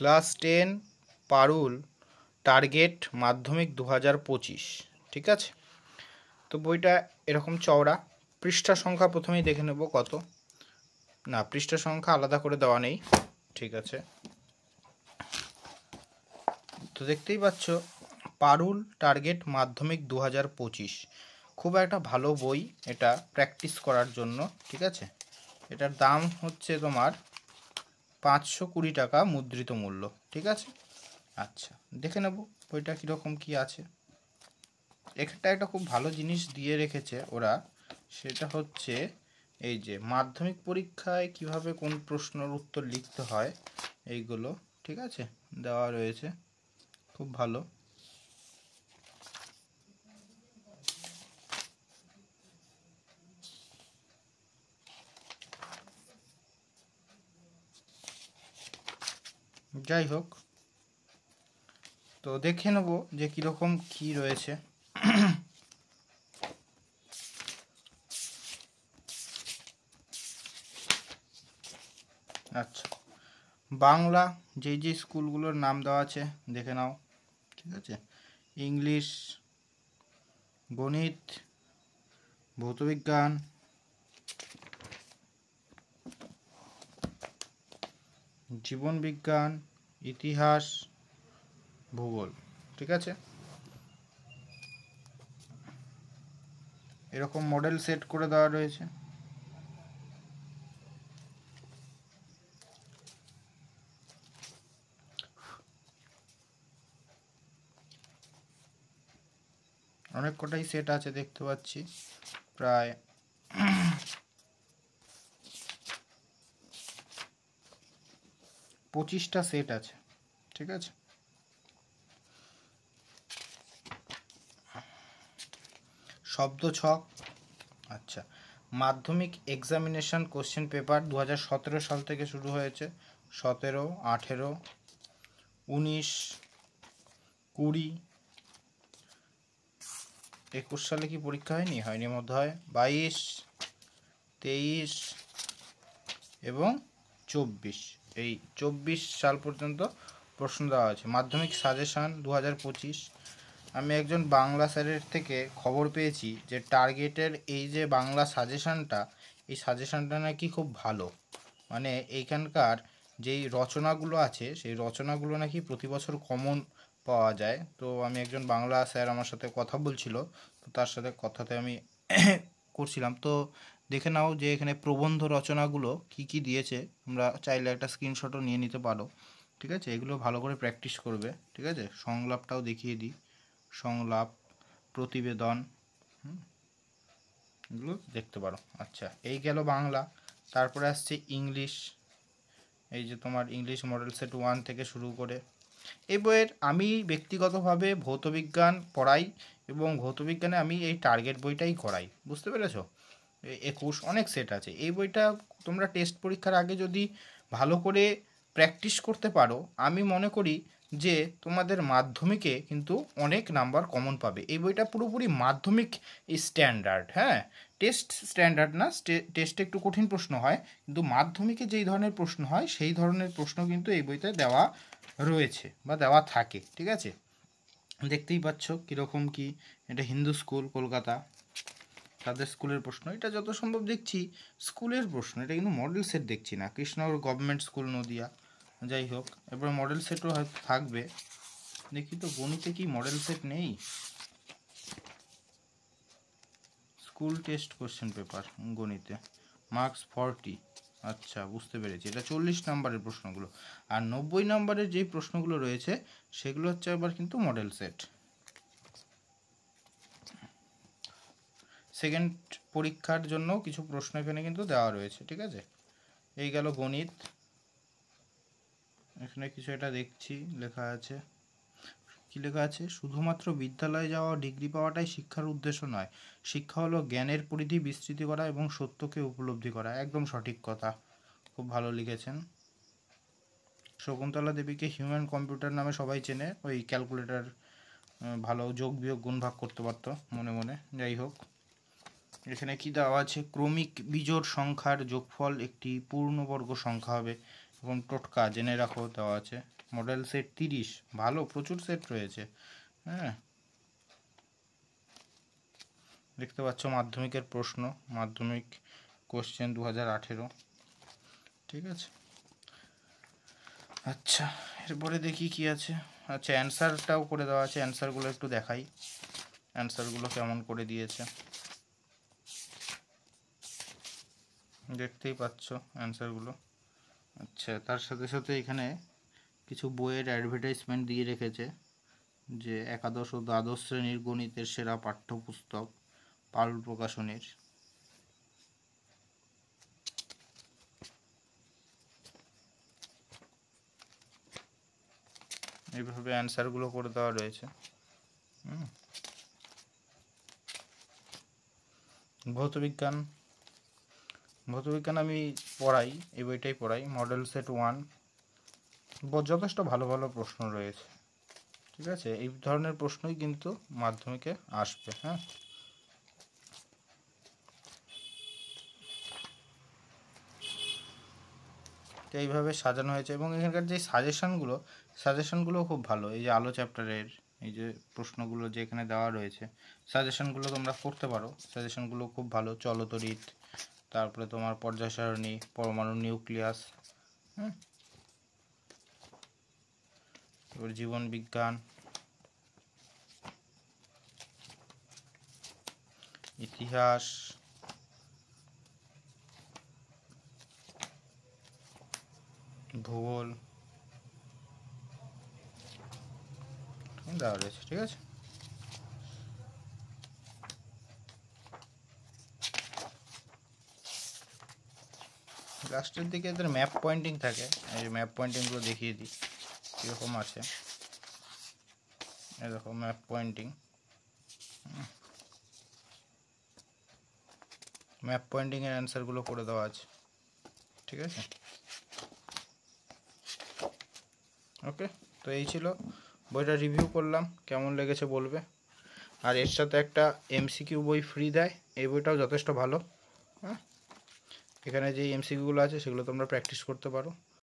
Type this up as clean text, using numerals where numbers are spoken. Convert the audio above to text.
Class 10 পারুল target মাধ্যমিক 2025, ঠিক আছে। তো বইটা এরকম চওড়া। পৃষ্ঠা সংখ্যা প্রথমেই দেখে নেব কত। না, পৃষ্ঠা সংখ্যা আলাদা করে দেওয়া নেই, ঠিক আছে। তো দেখতেই পাচ্ছ পারুল টার্গেট মাধ্যমিক 2025, খুব একটা ভালো বই এটা প্র্যাকটিস করার জন্য, ঠিক আছে। এটার দাম হচ্ছে তোমার 520 টাকা মুদ্রিত মূল্য, ঠিক আছে। আচ্ছা, দেখে নেব বইটা কীরকম কী আছে। একটা খুব ভালো জিনিস দিয়ে রেখেছে ওরা, সেটা হচ্ছে এই যে মাধ্যমিক পরীক্ষায় কিভাবে কোন প্রশ্নের উত্তর লিখতে হয় এইগুলো, ঠিক আছে, দেওয়া রয়েছে, খুব ভালো। যাই হোক, তো দেখে নেব যে কীরকম কী রয়েছে। আচ্ছা, বাংলা যে স্কুলগুলোর নাম দেওয়া আছে দেখে নাও, ঠিক আছে। ইংলিশ, গণিত, ভৌতবিজ্ঞান, জীবনবিজ্ঞান, ইতিহাস, ভূগোল, ঠিক আছে। এরকম মডেল সেট করে দেওয়া রয়েছে। অনেক কটাই সেট আছে দেখতে পাচ্ছি, প্রায় 25টা সেট আছে, ঠিক আছে। শব্দ ছক। আচ্ছা, মাধ্যমিক এক্সামিনেশন কোশ্চেন পেপার 2017 সাল থেকে শুরু হয়েছে। 17, 18, 19, 20, 21 সালে কি পরীক্ষা হয়নি? হয়নি মধ্যে হয়। 22, 23 এবং 24, এই 24 সাল পর্যন্ত প্রশ্ন দেওয়া আছে। মাধ্যমিক সাজেশান 2025। আমি একজন বাংলা স্যারের থেকে খবর পেয়েছি যে টার্গেটের এই যে বাংলা সাজেশানটা, এই সাজেশানটা নাকি খুব ভালো, মানে এইখানকার যেই রচনাগুলো আছে সেই রচনাগুলো নাকি প্রতি বছর কমন পাওয়া যায়। তো আমি একজন বাংলা স্যার আমার সাথে কথা বলছিল, তো তার সাথে কথাতে আমি করছিলাম। তো দেখে নাও যে এখানে প্রবন্ধ রচনাগুলো কি কি দিয়েছে, তোমরা চাইলে একটা স্ক্রিনশটও নিয়ে নিতে পারো, ঠিক আছে। এগুলো ভালো করে প্র্যাকটিস করবে, ঠিক আছে। সংলাপটাও দেখিয়ে দিই, সংলাপ, প্রতিবেদন, এগুলো দেখতে পারো। আচ্ছা, এই গেল বাংলা। তারপরে আসছে ইংলিশ। এই যে তোমার ইংলিশ মডেল সেট 1 থেকে শুরু করে এই বইয়ের আমি ব্যক্তিগতভাবে ভৌতবিজ্ঞান পড়াই, এবং ভৌতবিজ্ঞানে আমি এই টার্গেট বইটাই করাই, বুঝতে পেরেছো। 21 অনেক সেট আছে। এই বইটা তোমরা টেস্ট পরীক্ষার আগে যদি ভালো করে প্র্যাকটিস করতে পারো, আমি মনে করি যে তোমাদের মাধ্যমিকে কিন্তু অনেক নাম্বার কমন পাবে। এই বইটা পুরোপুরি মাধ্যমিক স্ট্যান্ডার্ড, হ্যাঁ, টেস্ট স্ট্যান্ডার্ড না, টেস্টে একটু কঠিন প্রশ্ন হয়, কিন্তু মাধ্যমিকে যেই ধরনের প্রশ্ন হয় সেই ধরনের প্রশ্ন কিন্তু এই বইতে দেওয়া রয়েছে বা দেওয়া থাকে, ঠিক আছে। দেখতেই পাচ্ছ কীরকম কি। এটা হিন্দু স্কুল কলকাতা, তাদের স্কুলের প্রশ্ন। এটা যত সম্ভব দেখছি স্কুলের প্রশ্ন, এটা কিন্তু মডেল সেট দেখছি না। কৃষ্ণনগর গভর্নমেন্ট স্কুল নদিয়া, যাই হোক। এবার মডেল সেটও হয়তো থাকবে, দেখি তো গণিতে কি মডেল সেট নেই। স্কুল টেস্ট কোশ্চেন পেপার গণিতে মার্কস 40, আচ্ছা বুঝতে পেরেছি। এটা 40 নম্বরের প্রশ্নগুলো, আর 90 নম্বরের যেই প্রশ্নগুলো রয়েছে সেগুলো হচ্ছে আবার কিন্তু মডেল সেট। সেকেন্ড পরীক্ষার জন্য কিছু প্রশ্ন এখানে কিন্তু দেওয়া রয়েছে, ঠিক আছে। এই গেল গণিত। এখানে কিছু এটা দেখছি লেখা আছে, কি লেখা আছে, শুধুমাত্র বিদ্যালয়ে যাওয়া ডিগ্রি পাওয়াটাই শিক্ষার উদ্দেশ্য নয়, শিক্ষা হলো জ্ঞানের পরিধি বিস্তৃতি করা এবং সত্যকে উপলব্ধি করা। একদম সঠিক কথা, খুব ভালো লিখেছেন। শকুন্তলা দেবীকে হিউম্যান কম্পিউটার নামে সবাই চেনে, ওই ক্যালকুলেটর ভালো যোগ বিয়োগ গুণ ভাগ করতে পারতো মনে মনে। যাই হোক, এখানে কি দেওয়া আছে, ক্রমিক বিজোড় সংখ্যার যোগফল একটি পূর্ণবর্গ সংখ্যা হবে। এবং টোটকা জেনে রাখো দেওয়া আছে। মডেল সেট 30, ভালো, প্রচুর সেট রয়েছে। হ্যাঁ, দেখতে পাচ্ছ মাধ্যমিকের প্রশ্ন, মাধ্যমিক কোশ্চেন 2018, ঠিক আছে। আচ্ছা, এরপরে দেখি কি আছে। আচ্ছা, অ্যান্সারটাও করে দেওয়া আছে, অ্যান্সারগুলো একটু দেখাই, অ্যান্সারগুলো কেমন করে দিয়েছে দেখতেই পাচ্ছ অ্যান্সারগুলো। আচ্ছা, তার সাথে সাথে এখানে কিছু বইয়ের অ্যাডভার্টাইজমেন্ট দিয়ে রেখেছে, যে একাদশ ও দ্বাদশ শ্রেণীর গণিতের সেরা পাঠ্যপুস্তক পারুল প্রকাশনীর। এইভাবে অ্যান্সারগুলো করে দেওয়া রয়েছে। ভৌতবিজ্ঞান, ভৌতবিজ্ঞান আমি পড়াই, এই বইটাই পড়াই, মডেল সেট 1, যথেষ্ট ভালো ভালো প্রশ্ন রয়েছে, ঠিক আছে। এই ধরনের প্রশ্নই কিন্তু মাধ্যমিকে আসবে। হ্যাঁ, তো এইভাবে সাজানো হয়েছে, এবং এখানকার যে সাজেশনগুলো খুব ভালো। এই যে আলো চ্যাপ্টারের এই যে প্রশ্নগুলো যে এখানে দেওয়া রয়েছে, সাজেশনগুলো তোমরা করতে পারো, সাজেশনগুলো খুব ভালো। চলতরিৎ, তারপরে তোমার পর্যায় সারণী, পরমাণু নিউক্লিয়াস, হ্যাঁ, তারপর জীবন বিজ্ঞান, ইতিহাস, ভূগোল দেওয়া রয়েছে, ঠিক আছে। লাস্টের দিকে এদের ম্যাপ পয়েন্টিং থাকে, এই ম্যাপ পয়েন্টিংগুলো দেখিয়ে দিই কীরকম আছে। এরকম ম্যাপ পয়েন্টিং, ম্যাপ পয়েন্টিংয়ের অ্যান্সারগুলো করে দেওয়া আছে, ঠিক আছে। ওকে, তো এই ছিল বইটা, রিভিউ করলাম, কেমন লেগেছে বলবে। আর এর সাথে একটা এমসিকিউ বই ফ্রি দেয়, এই বইটাও যথেষ্ট ভালো। হ্যাঁ, এখানে যে এমসিকিউগুলো আছে সেগুলো তোমরা প্র্যাকটিস করতে পারো।